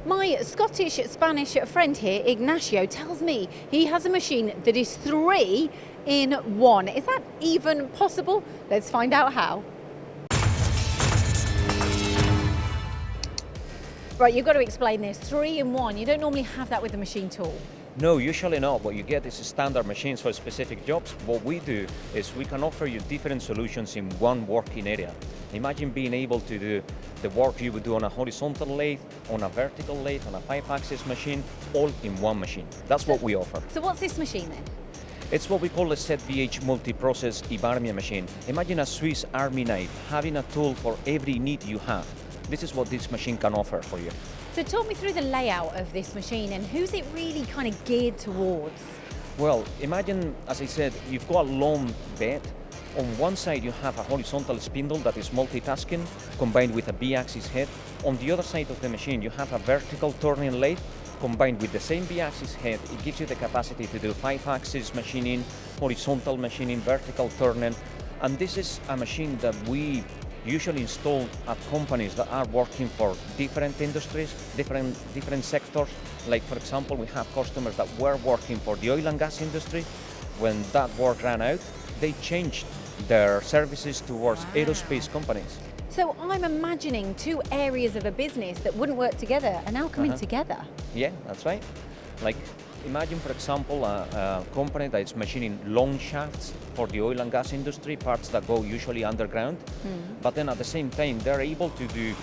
My Scottish-Spanish friend here, Ignacio, tells me he has a machine that is 3 in 1. Is that even possible? Let's find out how. Right, you've got to explain this. 3 in 1. You don't normally have that with the machine tool. No, usually not. What you get is standard machines for specific jobs. What we do is we can offer you different solutions in one working area. Imagine being able to do the work you would do on a horizontal lathe, on a vertical lathe, on a 5-axis machine, all in one machine. That's what we offer. So what's this machine then? It's what we call a ZVH multiprocess IBARMIA machine. Imagine a Swiss Army knife having a tool for every need you have. This is what this machine can offer for you. So talk me through the layout of this machine and who's it really kind of geared towards? Well, imagine, as I said, you've got a long bed. On one side you have a horizontal spindle that is multitasking, combined with a B-axis head. On the other side of the machine you have a vertical turning lathe, combined with the same B-axis head. It gives you the capacity to do 5-axis machining, horizontal machining, vertical turning. And this is a machine that we usually installed at companies that are working for different industries, different sectors. Like, for example, we have customers that were working for the oil and gas industry. When that work ran out, they changed their services towards aerospace companies. So I'm imagining 2 areas of a business that wouldn't work together are now coming together. Yeah, that's right. Like, imagine, for example, a company that is machining long shafts for the oil and gas industry, parts that go usually underground, but then at the same time they're able to do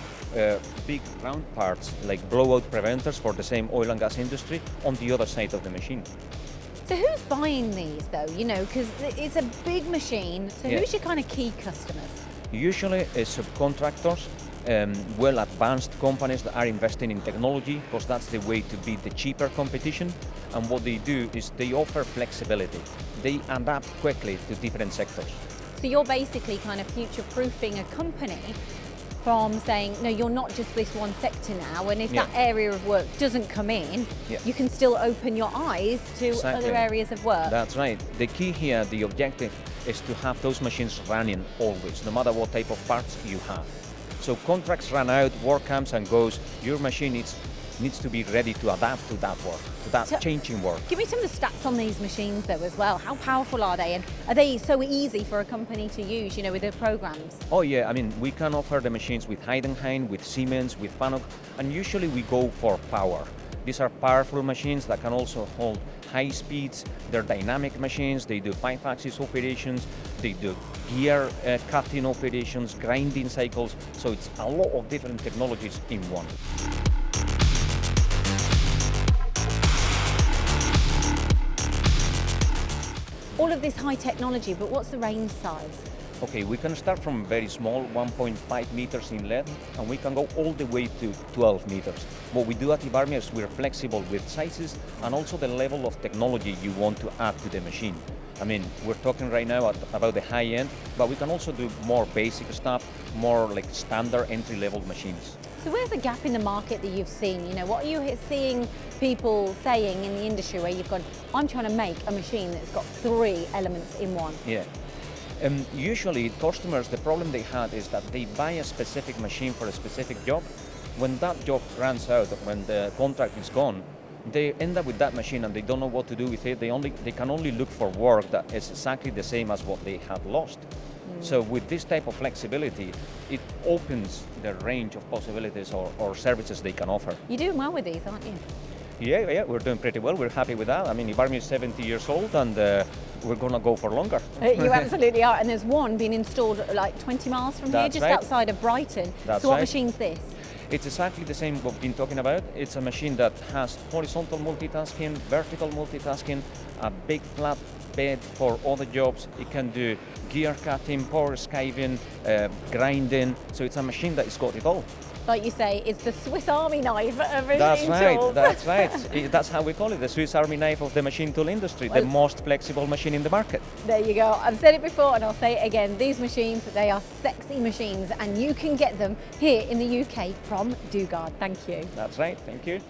big round parts like blowout preventers for the same oil and gas industry on the other side of the machine. So who's buying these though, you know, because it's a big machine, so who's your kind of key customers? Usually subcontractors, well-advanced companies that are investing in technology, because that's the way to beat the cheaper competition. And what they do is they offer flexibility. They adapt quickly to different sectors. So you're basically kind of future-proofing a company from saying, no, you're not just this one sector now, and if that area of work doesn't come in, you can still open your eyes to other areas of work. That's right. The key here, the objective, is to have those machines running always, no matter what type of parts you have. So contracts run out, work comes and goes, your machine needs to be ready to adapt to that work, to that changing work. Give me some of the stats on these machines though as well. How powerful are they, and are they so easy for a company to use, you know, with their programs? Oh yeah, I mean, we can offer the machines with Heidenhain, with Siemens, with Fanuc, and usually we go for power. These are powerful machines that can also hold high speeds. They're dynamic machines. They do 5-axis operations. They do gear cutting operations, grinding cycles. So it's a lot of different technologies in one. All of this high technology, but what's the range size? Okay, we can start from very small, 1.5 meters in length, and we can go all the way to 12 meters. What we do at IBARMIA is we're flexible with sizes and also the level of technology you want to add to the machine. I mean, we're talking right now about the high end, but we can also do more basic stuff, more like standard entry-level machines. So where's the gap in the market that you've seen? You know, what are you seeing people saying in the industry where you've gone, I'm trying to make a machine that's got 3 elements in one? Yeah. Usually customers, the problem they had is that they buy a specific machine for a specific job. When that job runs out, when the contract is gone, they end up with that machine and they don't know what to do with it. They can only look for work that is exactly the same as what they had lost. So with this type of flexibility, it opens the range of possibilities or services they can offer. You're doing well with these, aren't you? Yeah, we're doing pretty well. We're happy with that. I mean, IBARMIA is 70 years old and we're going to go for longer. You absolutely are. And there's one being installed like 20 miles from here, just outside of Brighton. So what machine's this? It's exactly the same what we've been talking about. It's a machine that has horizontal multitasking, vertical multitasking, a big flat bed for other jobs. It can do gear cutting, power skiving, grinding. So it's a machine that has got it all. Like you say, it's the Swiss Army knife of machine tools. That's right. That's how we call it, the Swiss Army knife of the machine tool industry, the most flexible machine in the market. There you go. I've said it before and I'll say it again. These machines, they are sexy machines and you can get them here in the UK from DUGARD. Thank you. That's right. Thank you.